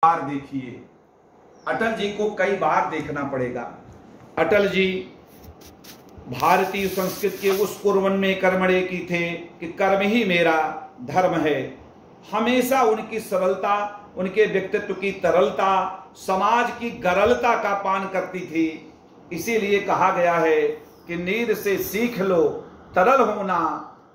बार देखिए, अटल जी को कई बार देखना पड़ेगा। अटल जी भारतीय संस्कृति के उस कुर्मन में कर्मणे की थे कि कर्म ही मेरा धर्म है। हमेशा उनकी सरलता, उनके व्यक्तित्व की तरलता, समाज की गरलता का पान करती थी। इसीलिए कहा गया है कि नीर से सीख लो तरल होना,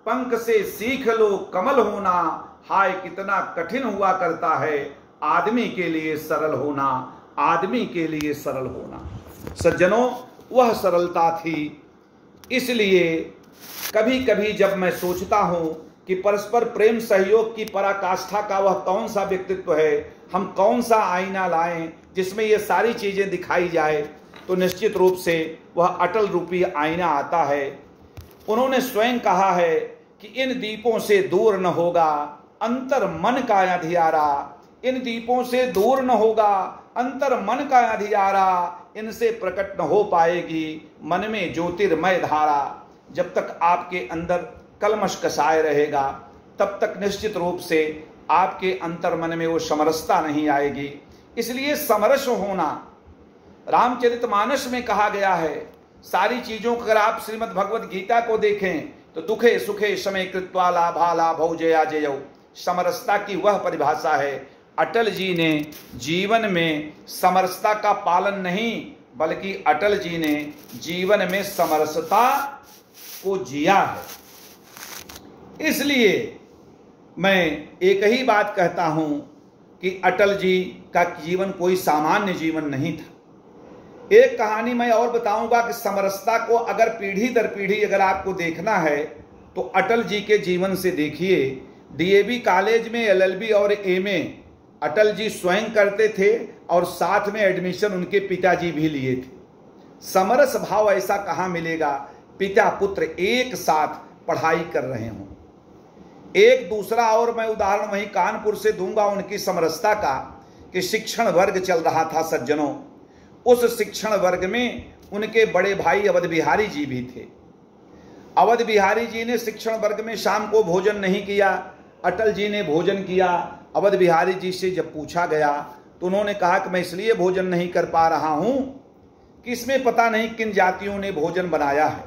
पंख से सीख लो कमल होना, हाय कितना कठिन हुआ करता है आदमी के लिए सरल होना, आदमी के लिए सरल होना। सज्जनों, वह सरलता थी। इसलिए कभी कभी जब मैं सोचता हूं कि परस्पर प्रेम सहयोग की पराकाष्ठा का वह कौन सा व्यक्तित्व है, हम कौन सा आईना लाएं जिसमें ये सारी चीजें दिखाई जाए, तो निश्चित रूप से वह अटल रूपी आईना आता है। उन्होंने स्वयं कहा है कि इन दीपों से दूर न होगा अंतर मन का अंधियारा, इन दीपों से दूर न होगा अंतर मन का अंधियारा, इनसे प्रकट न हो पाएगी मन में ज्योतिर्मय धारा। जब तक आपके अंदर कलमश कसाय रहेगा तब तक निश्चित रूप से आपके अंतर मन में वो समरसता नहीं आएगी। इसलिए समरस होना रामचरितमानस में कहा गया है। सारी चीजों को अगर आप श्रीमद् भगवद गीता को देखें तो दुखे सुखे समय कृत्वा लाभा लाभौ जया जयौ, समरसता की वह परिभाषा है। अटल जी ने जीवन में समरसता का पालन नहीं, बल्कि अटल जी ने जीवन में समरसता को जिया है। इसलिए मैं एक ही बात कहता हूं कि अटल जी का जीवन कोई सामान्य जीवन नहीं था। एक कहानी मैं और बताऊंगा कि समरसता को अगर पीढ़ी दर पीढ़ी अगर आपको देखना है तो अटल जी के जीवन से देखिए। डीएवी कॉलेज में एलएलबी और एमए अटल जी स्वयं करते थे और साथ में एडमिशन उनके पिताजी भी लिए थे। समरस भाव ऐसा कहाँ मिलेगा, पिता पुत्र एक साथ पढ़ाई कर रहे हों। एक दूसरा और मैं उदाहरण वहीं कानपुर से दूंगा उनकी समरसता का, कि शिक्षण वर्ग चल रहा था सज्जनों। उस शिक्षण वर्ग में उनके बड़े भाई अवध बिहारी जी भी थे। अवध बिहारी जी ने शिक्षण वर्ग में शाम को भोजन नहीं किया, अटल जी ने भोजन किया। अवध बिहारी जी से जब पूछा गया तो उन्होंने कहा कि मैं इसलिए भोजन नहीं कर पा रहा हूं कि इसमें पता नहीं किन जातियों ने भोजन बनाया है।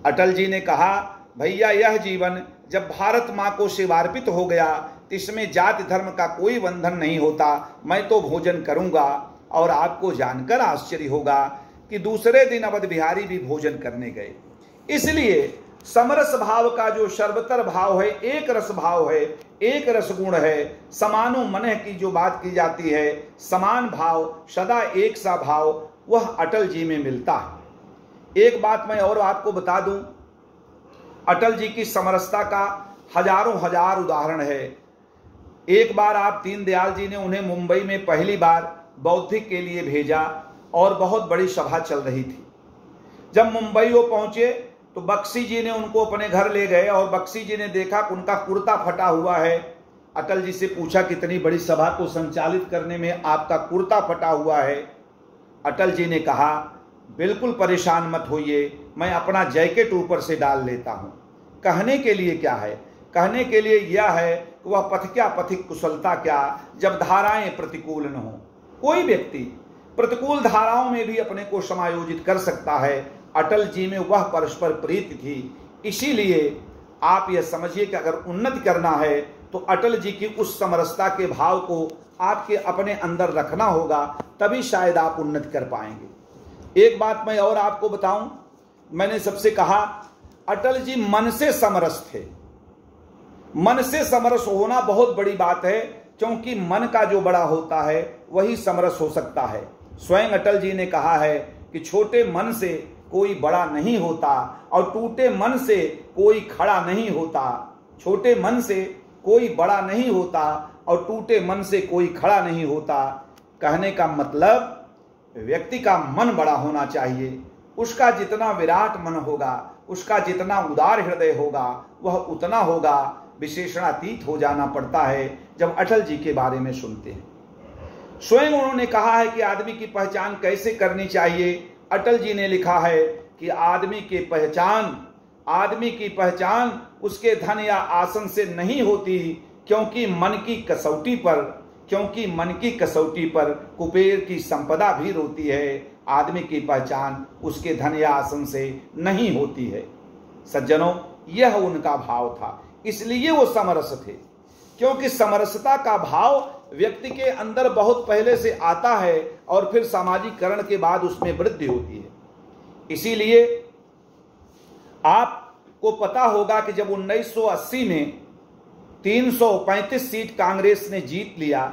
अटल जी ने कहा, भैया यह जीवन जब भारत माँ को सेवार्पित हो गया तो इसमें जाति धर्म का कोई बंधन नहीं होता, मैं तो भोजन करूंगा। और आपको जानकर आश्चर्य होगा कि दूसरे दिन अवध बिहारी भी भोजन करने गए। इसलिए समरस भाव का जो सर्वतर भाव है, एक रस भाव है, एक रस गुण है, समानो मनः की जो बात की जाती है, समान भाव, सदा एक सा भाव, वह अटल जी में मिलता है। एक बात मैं और आपको बता दूं, अटल जी की समरसता का हजारों हजार उदाहरण है। एक बार आप दीनदयाल जी ने उन्हें मुंबई में पहली बार बौद्धिक के लिए भेजा और बहुत बड़ी सभा चल रही थी। जब मुंबई वो पहुंचे तो बख्शी जी ने उनको अपने घर ले गए और बख्शी जी ने देखा कि उनका कुर्ता फटा हुआ है। अटल जी से पूछा, कितनी बड़ी सभा को संचालित करने में आपका कुर्ता फटा हुआ है? अटल जी ने कहा, बिल्कुल परेशान मत होइए, मैं अपना जैकेट ऊपर से डाल लेता हूं। कहने के लिए क्या है? कहने के लिए यह है कि वह पथ क्या पथिक कुशलता क्या जब धाराएं प्रतिकूल न हो। कोई व्यक्ति प्रतिकूल धाराओं में भी अपने को समायोजित कर सकता है। अटल जी में वह परस्पर प्रीति थी। इसीलिए आप यह समझिए कि अगर उन्नति करना है तो अटल जी की उस समरसता के भाव को आपके अपने अंदर रखना होगा, तभी शायद आप उन्नति कर पाएंगे। एक बात मैं और आपको बताऊं, मैंने सबसे कहा अटल जी मन से समरस थे। मन से समरस होना बहुत बड़ी बात है, क्योंकि मन का जो बड़ा होता है वही समरस हो सकता है। स्वयं अटल जी ने कहा है कि छोटे मन से कोई बड़ा नहीं होता और टूटे मन से कोई खड़ा नहीं होता। छोटे मन से कोई बड़ा नहीं होता और टूटे मन से कोई खड़ा नहीं होता। कहने का मतलब व्यक्ति का मन बड़ा होना चाहिए। उसका जितना विराट मन होगा, उसका जितना उदार हृदय होगा, वह उतना होगा। विशेषणातीत हो जाना पड़ता है जब अटल जी के बारे में सुनते हैं। स्वयं उन्होंने कहा है कि आदमी की पहचान कैसे करनी चाहिए। अटल जी ने लिखा है कि आदमी की पहचान उसके धन या आसन से नहीं होती, क्योंकि मन की कसौटी पर क्योंकि मन की कसौटी पर कुबेर की संपदा भी रोती है। आदमी की पहचान उसके धन या आसन से नहीं होती है। सज्जनों, यह उनका भाव था, इसलिए वो समरस थे, क्योंकि समरसता का भाव व्यक्ति के अंदर बहुत पहले से आता है और फिर सामाजिकरण के बाद उसमें वृद्धि होती है। इसीलिए आपको पता होगा कि जब 1980 में 335 सीट कांग्रेस ने जीत लिया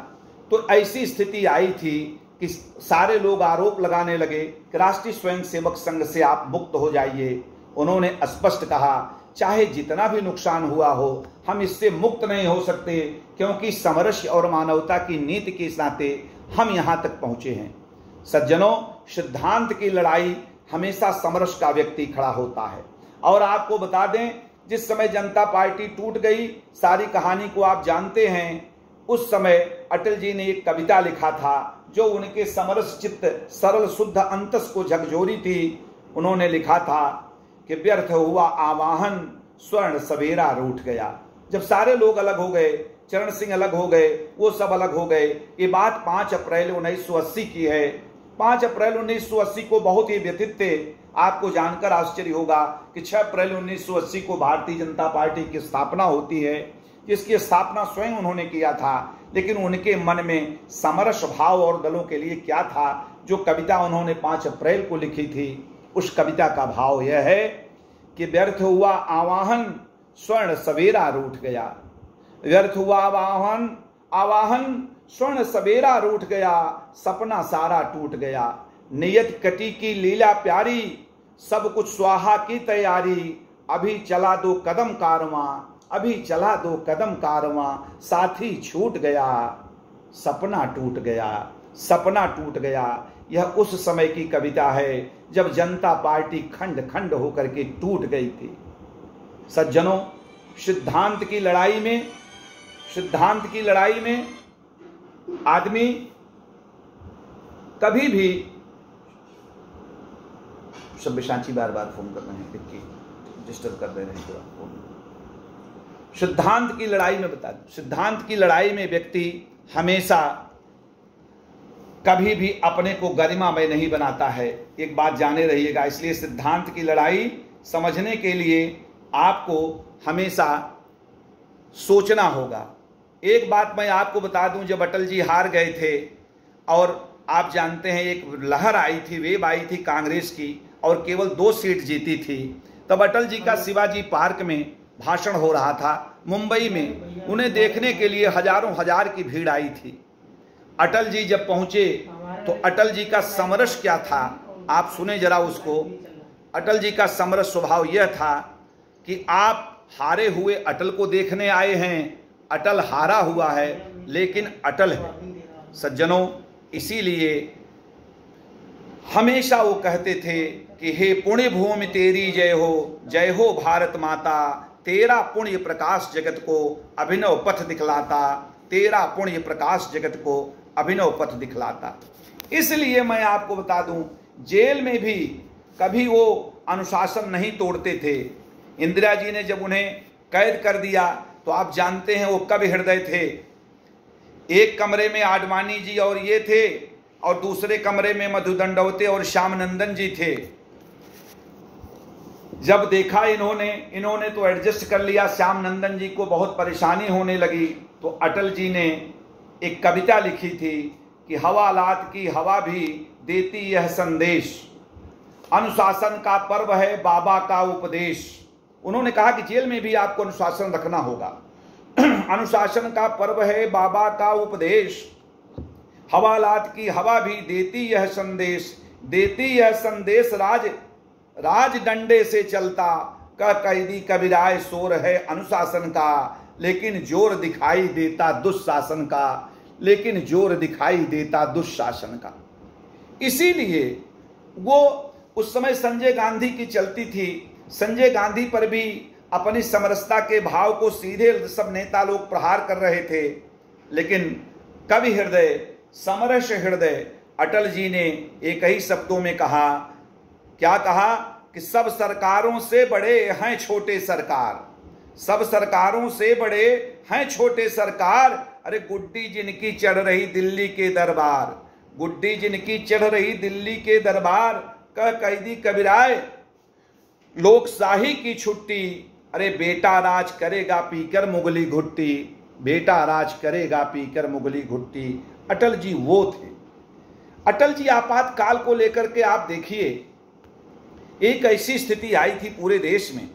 तो ऐसी स्थिति आई थी कि सारे लोग आरोप लगाने लगे कि राष्ट्रीय स्वयंसेवक संघ से आप मुक्त हो जाइए। उन्होंने स्पष्ट कहा, चाहे जितना भी नुकसान हुआ हो, हम इससे मुक्त नहीं हो सकते, क्योंकि समरस और मानवता की नीति के नाते हम यहां तक पहुंचे हैं। सज्जनों, सिद्धांत की लड़ाई हमेशा समरस का व्यक्ति खड़ा होता है। और आपको बता दें, जिस समय जनता पार्टी टूट गई, सारी कहानी को आप जानते हैं। उस समय अटल जी ने एक कविता लिखा था जो उनके समरस चित्त सरल शुद्ध अंतस को झकझोरी थी। उन्होंने लिखा था कि व्यर्थ हुआ आवाहन, स्वर्ण सवेरा रूठ गया। जब सारे लोग अलग हो गए, चरण सिंह अलग हो गए, वो सब अलग हो गए। ये बात 5 अप्रैल 1980 की है। 5 अप्रैल 1980 को बहुत ही व्यथित थे। आपको जानकर आश्चर्य होगा कि 6 अप्रैल 1980 को भारतीय जनता पार्टी की स्थापना होती है, जिसकी स्थापना स्वयं उन्होंने किया था। लेकिन उनके मन में समरस भाव और दलों के लिए क्या था? जो कविता उन्होंने 5 अप्रैल को लिखी थी, उस कविता का भाव यह है कि व्यर्थ हुआ आवाहन, स्वर्ण सवेरा रूठ गया। व्यर्थ हुआ आवाहन, आवाहन स्वर्ण सवेरा रूठ गया, सपना सारा टूट गया। नियत कटी की लीला प्यारी, सब कुछ स्वाहा की तैयारी। अभी चला 2 कदम कारवां, अभी चला 2 कदम कारवां, साथी छूट गया, सपना टूट गया, सपना टूट गया। यह उस समय की कविता है जब जनता पार्टी खंड खंड होकर के टूट गई थी। सज्जनों, सिद्धांत की लड़ाई में आदमी कभी भी, सब्यसाची बार बार फोन कर रहे हैं, डिस्टर्ब कर रहे हैं फोन। सिद्धांत की लड़ाई में बता दूं, सिद्धांत की लड़ाई में व्यक्ति हमेशा कभी भी अपने को गरिमामय नहीं बनाता है। एक बात जाने रहिएगा। इसलिए सिद्धांत की लड़ाई समझने के लिए आपको हमेशा सोचना होगा। एक बात मैं आपको बता दूं, जब अटल जी हार गए थे और आप जानते हैं एक लहर आई थी, वेव आई थी कांग्रेस की, और केवल 2 सीट जीती थी, तब अटल जी का शिवाजी पार्क में भाषण हो रहा था मुंबई में। उन्हें देखने के लिए हजारों हजार की भीड़ आई थी। अटल जी जब पहुंचे तो अटल जी का समरस क्या था, आप सुने जरा उसको। अटल जी का समरस स्वभाव यह था कि आप हारे हुए अटल को देखने आए हैं, अटल हारा हुआ है लेकिन अटल है। सज्जनों, इसीलिए हमेशा वो कहते थे कि हे पुण्य भूमि तेरी जय हो भारत माता, तेरा पुण्य प्रकाश जगत को अभिनव पथ दिखलाता, तेरा पुण्य प्रकाश जगत को अभिनव पथ दिखलाता। इसलिए मैं आपको बता दूं, जेल में भी कभी वो अनुशासन नहीं तोड़ते थे। इंदिरा जी ने जब उन्हें कैद कर दिया तो आप जानते हैं वो कब हृदय थे। एक कमरे में आडवाणी जी और ये थे, और दूसरे कमरे में मधु दंडवते और श्याम नंदन जी थे। जब देखा इन्होंने तो एडजस्ट कर लिया, श्याम नंदन जी को बहुत परेशानी होने लगी, तो अटल जी ने एक कविता लिखी थी कि हवालात की हवा भी देती यह संदेश, अनुशासन का पर्व है बाबा का उपदेश। उन्होंने कहा कि जेल में भी आपको अनुशासन रखना होगा। अनुशासन का पर्व है बाबा का उपदेश, हवालात की हवा भी देती यह संदेश, देती यह संदेश राज डंडे से चलता, का कैदी कबीराए शोर है अनुशासन का, लेकिन जोर दिखाई देता दुशासन का, लेकिन जोर दिखाई देता दुशासन का। इसीलिए वो उस समय संजय गांधी की चलती थी। संजय गांधी पर भी अपनी समरसता के भाव को सीधे सब नेता लोग प्रहार कर रहे थे, लेकिन कवि हृदय, समरस हृदय अटल जी ने एक ही शब्दों में कहा, क्या कहा कि सब सरकारों से बड़े हैं छोटे सरकार, सब सरकारों से बड़े हैं छोटे सरकार, अरे गुड्डी जिनकी चढ़ रही दिल्ली के दरबार, गुड्डी जिनकी चढ़ रही दिल्ली के दरबार, कह कैदी कबीराए लोकशाही की छुट्टी, अरे बेटा राज करेगा पीकर मुगली घुट्टी, बेटा राज करेगा पीकर मुगली घुट्टी। अटल जी वो थे। अटल जी आपातकाल को लेकर के आप देखिए, एक ऐसी स्थिति आई थी पूरे देश में,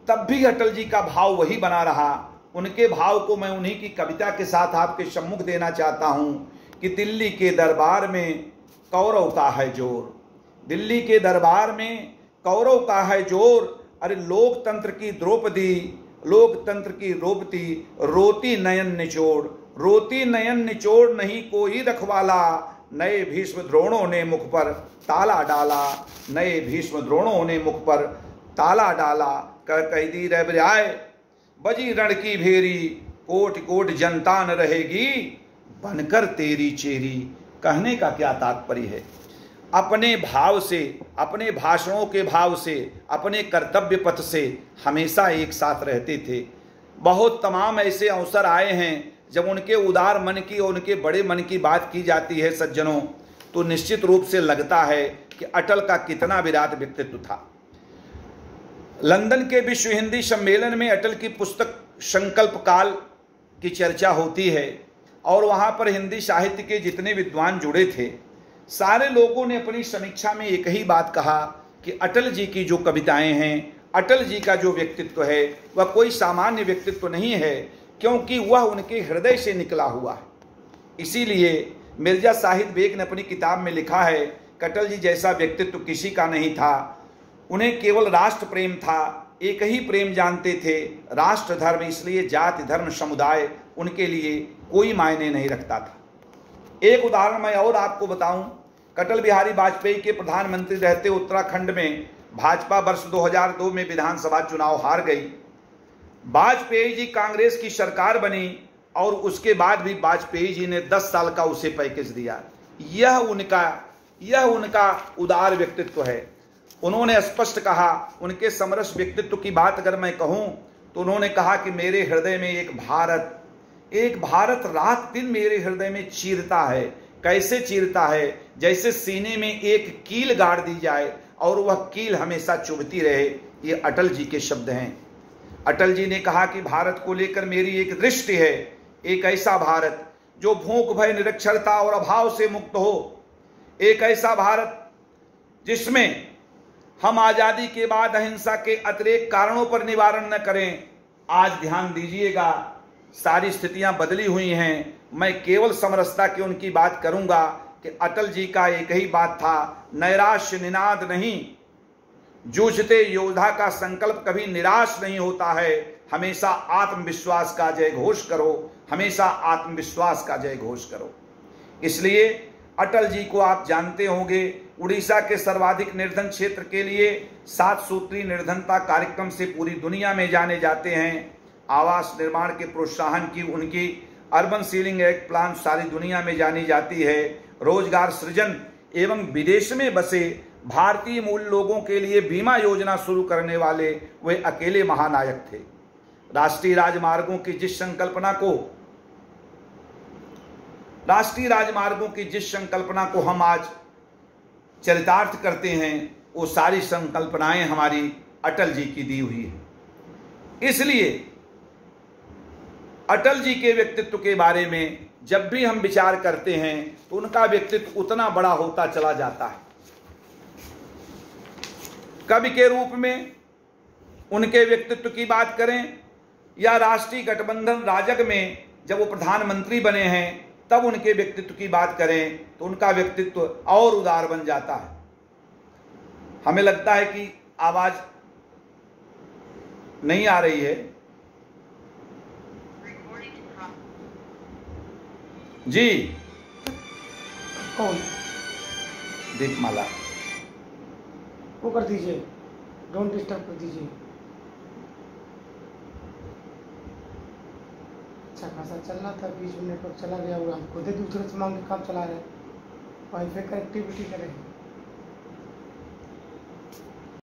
तब भी अटल जी का भाव वही बना रहा। उनके भाव को मैं उन्हीं की कविता के साथ आपके सम्मुख देना चाहता हूं कि दिल्ली के दरबार में कौरव का है जोर, दिल्ली के दरबार में कौरव का है जोर, अरे लोकतंत्र की द्रौपदी, लोकतंत्र की रोपती, रोती नयन निचोड़, रोती नयन निचोड़ नहीं कोई रखवाला, नए भीष्म द्रोणों ने मुख पर ताला डाला, नए भीष्म द्रोणों ने मुख पर ताला डाला, कर कैदी रह बजाए बजी रण की भेरी, कोट कोट जनता न रहेगी बनकर तेरी चेरी। कहने का क्या तात्पर्य है, अपने भाव से, अपने भाषणों के भाव से, अपने कर्तव्य पथ से हमेशा एक साथ रहते थे। बहुत तमाम ऐसे अवसर आए हैं जब उनके उदार मन की और उनके बड़े मन की बात की जाती है सज्जनों, तो निश्चित रूप से लगता है कि अटल का कितना विराट व्यक्तित्व था। लंदन के विश्व हिंदी सम्मेलन में अटल की पुस्तक संकल्प काल की चर्चा होती है और वहाँ पर हिंदी साहित्य के जितने विद्वान जुड़े थे, सारे लोगों ने अपनी समीक्षा में एक ही बात कहा कि अटल जी की जो कविताएं हैं, अटल जी का जो व्यक्तित्व है, वह कोई सामान्य व्यक्तित्व नहीं है, क्योंकि वह उनके हृदय से निकला हुआ है। इसीलिए मिर्जा साहिद बेग ने अपनी किताब में लिखा है कि अटल जी जैसा व्यक्तित्व किसी का नहीं था। उन्हें केवल राष्ट्र प्रेम था, एक ही प्रेम जानते थे, राष्ट्र धर्म, इसलिए जाति धर्म समुदाय उनके लिए कोई मायने नहीं रखता था। एक उदाहरण मैं और आपको बताऊं, अटल बिहारी वाजपेयी के प्रधानमंत्री रहते उत्तराखंड में भाजपा वर्ष 2002 में विधानसभा चुनाव हार गई। वाजपेयी जी कांग्रेस की सरकार बनी और उसके बाद भी वाजपेयी जी ने 10 साल का उसे पैकेज दिया। यह उनका उदार व्यक्तित्व है। उन्होंने स्पष्ट कहा, उनके समरस व्यक्तित्व की बात अगर मैं कहूं तो उन्होंने कहा कि मेरे हृदय में एक भारत रात दिन मेरे हृदय में चीरता है। कैसे चीरता है? जैसे सीने में एक कील गाड़ दी जाए और वह कील हमेशा चुभती रहे। ये अटल जी के शब्द हैं। अटल जी ने कहा कि भारत को लेकर मेरी एक दृष्टि है, एक ऐसा भारत जो भूख भय निरक्षरता और अभाव से मुक्त हो, एक ऐसा भारत जिसमें हम आजादी के बाद अहिंसा के अतिरेक कारणों पर निवारण न करें। आज ध्यान दीजिएगा, सारी स्थितियां बदली हुई हैं। मैं केवल समरसता की उनकी बात करूंगा कि अटल जी का एक ही बात था, नैराश्य निनाद नहीं, जूझते योद्धा का संकल्प कभी निराश नहीं होता है। हमेशा आत्मविश्वास का जय घोष करो, हमेशा आत्मविश्वास का जय घोष करो। इसलिए अटल जी को आप जानते होंगे, उड़ीसा के सर्वाधिक निर्धन क्षेत्र के लिए 7 सूत्री निर्धनता कार्यक्रम से पूरी दुनिया में जाने जाते हैं। आवास निर्माण के प्रोत्साहन की उनकी अर्बन सीलिंग एक्ट प्लान सारी दुनिया में जानी जाती है। रोजगार सृजन एवं विदेश में बसे भारतीय मूल लोगों के लिए बीमा योजना शुरू करने वाले वे अकेले महानायक थे। राष्ट्रीय राजमार्गों की जिस संकल्पना को हम आज चरितार्थ करते हैं, वो सारी संकल्पनाएं हमारी अटल जी की दी हुई है। इसलिए अटल जी के व्यक्तित्व के बारे में जब भी हम विचार करते हैं तो उनका व्यक्तित्व उतना बड़ा होता चला जाता है। कवि के रूप में उनके व्यक्तित्व की बात करें या राष्ट्रीय गठबंधन राजग में जब वो प्रधानमंत्री बने हैं तब उनके व्यक्तित्व की बात करें तो उनका व्यक्तित्व और उदार बन जाता है। हमें लगता है कि आवाज नहीं आ रही है जी। कौन? दीपमाला वो कर दीजिए, डोंट डिस्टर्ब कर दीजिए। अच्छा खासा चल रहा था, बीच में नेटवर्क चला गया, वो हम खुद ही दूसरे से मांग के काम चला रहे हैं। वाईफाई कनेक्टिविटी करें।